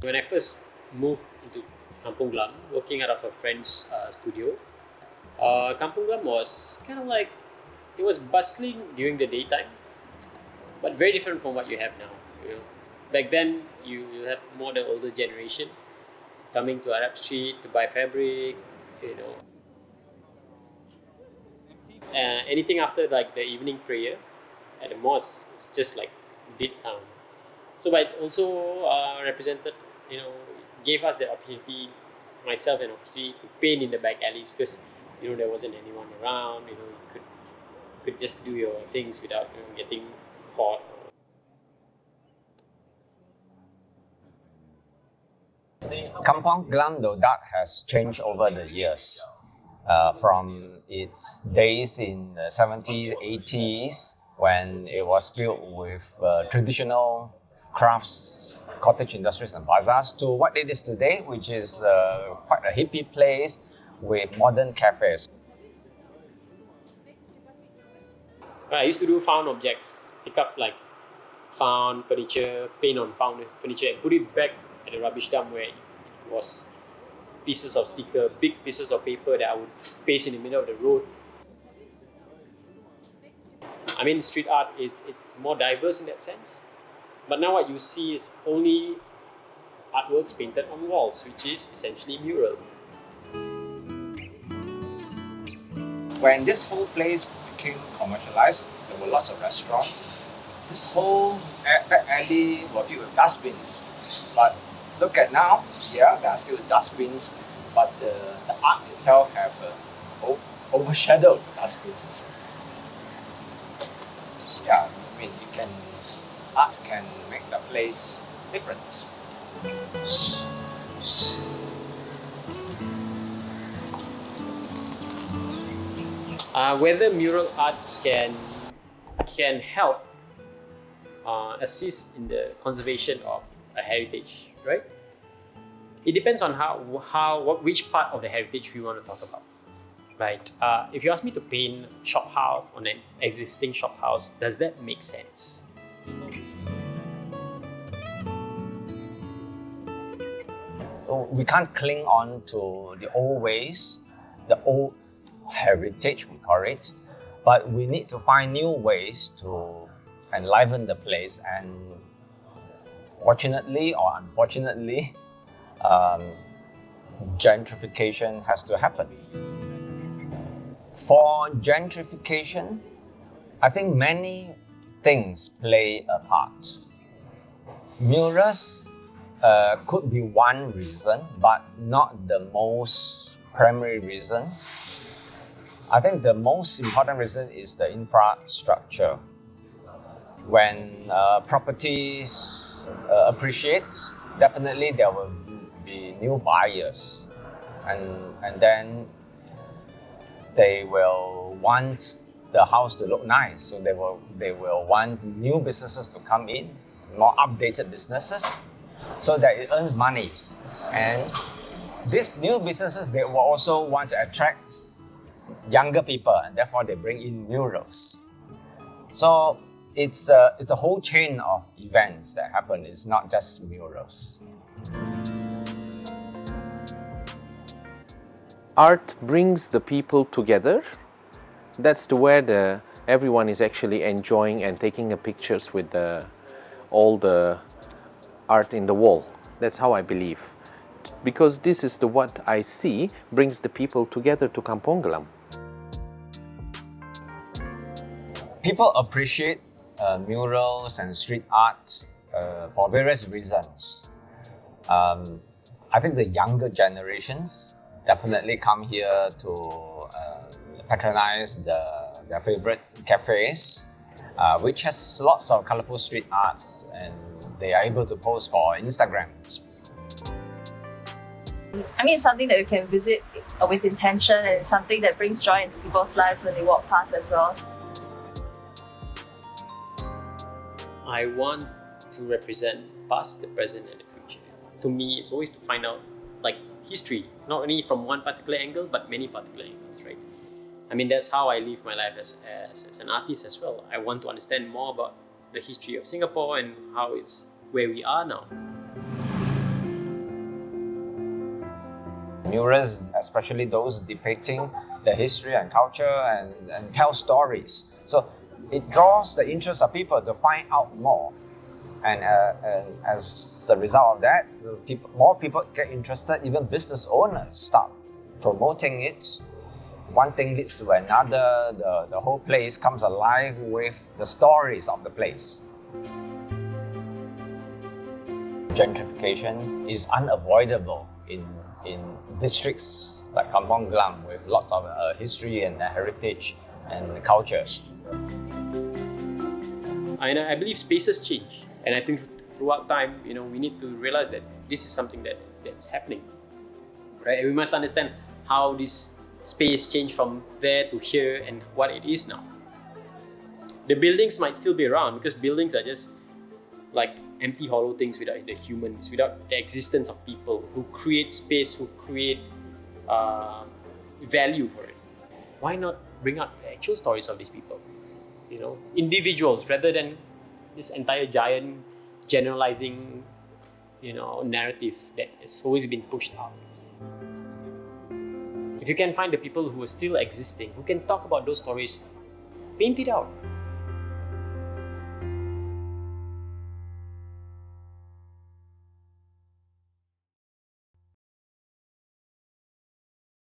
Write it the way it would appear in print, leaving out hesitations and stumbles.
When I first moved into Kampong Gelam, working out of a friend's studio, Kampong Gelam was kind of like, it was bustling during the daytime, but very different from what you have now. Back then you had more the older generation coming to Arab Street to buy fabric, you know. Anything after like the evening prayer at the mosque, it's just like dead town. So, but also represented, gave us the opportunity, myself an opportunity to paint in the back alleys because there wasn't anyone around. You could just do your things without getting caught. Kampong Gelam, though, that has changed over the years. From its days in the 70s, 80s, when it was filled with traditional crafts, cottage industries and bazaars, to what it is today, which is quite a hippie place with modern cafes. I used to do found objects, pick up like found furniture, paint on found furniture and put it back at the rubbish dump where it was pieces of sticker, big pieces of paper that I would paste in the middle of the road. I mean, street art, it's more diverse in that sense. But now what you see is only artworks painted on walls, which is essentially mural. When this whole place became commercialized, there were lots of restaurants. This whole back alley was filled with dustbins. But look at now, there are still dustbins, but the art itself have overshadowed the dustbins. Yeah, I mean, art can make the place different. Whether mural art can help assist in the conservation of a heritage, right? It depends on which part of the heritage we want to talk about, right? If you ask me to paint shop house on an existing shop house, does that make sense? We can't cling on to the old ways, the old heritage, we call it, but we need to find new ways to enliven the place. And fortunately or unfortunately, gentrification has to happen. For gentrification, I think many things play a part. Murals could be one reason, but not the most primary reason. I think the most important reason is the infrastructure. When properties appreciate, definitely there will be new buyers, and then they will want the house to look nice. So they will want new businesses to come in, more updated businesses, so that it earns money. And these new businesses, they will also want to attract younger people, and therefore they bring in murals. So it's a whole chain of events that happen. It's not just murals. Art brings the people together. That's where everyone is actually enjoying and taking pictures with all the art in the wall. That's how I believe. Because this is what I see brings the people together to Kampong Gelam. People appreciate murals and street art for various reasons. I think the younger generations definitely come here to patronize their favorite cafes, which has lots of colorful street arts, and they are able to post for Instagram. I mean, it's something that you can visit with intention, and it's something that brings joy into people's lives when they walk past as well. I want to represent past, the present, and the future. To me, it's always to find out like history, not only from one particular angle, but many particular angles, right? I mean, that's how I live my life as an artist as well. I want to understand more about the history of Singapore and how it's where we are now. Murals, especially those depicting the history and culture and tell stories. So it draws the interest of people to find out more. And as a result of that, more people get interested, even business owners start promoting it. One thing leads to another, the whole place comes alive with the stories of the place. Gentrification is unavoidable in districts like Kampong Gelam with lots of history and heritage and cultures. And I believe spaces change, and I think throughout time, we need to realize that this is something that's happening, right? And we must understand how this space changed from there to here and what it is now. The buildings might still be around because buildings are just like empty, hollow things without the humans, without the existence of people who create space, who create value for it. Why not bring out the actual stories of these people? Individuals rather than this entire giant generalizing, narrative that has always been pushed out. If you can find the people who are still existing, who can talk about those stories, paint it out.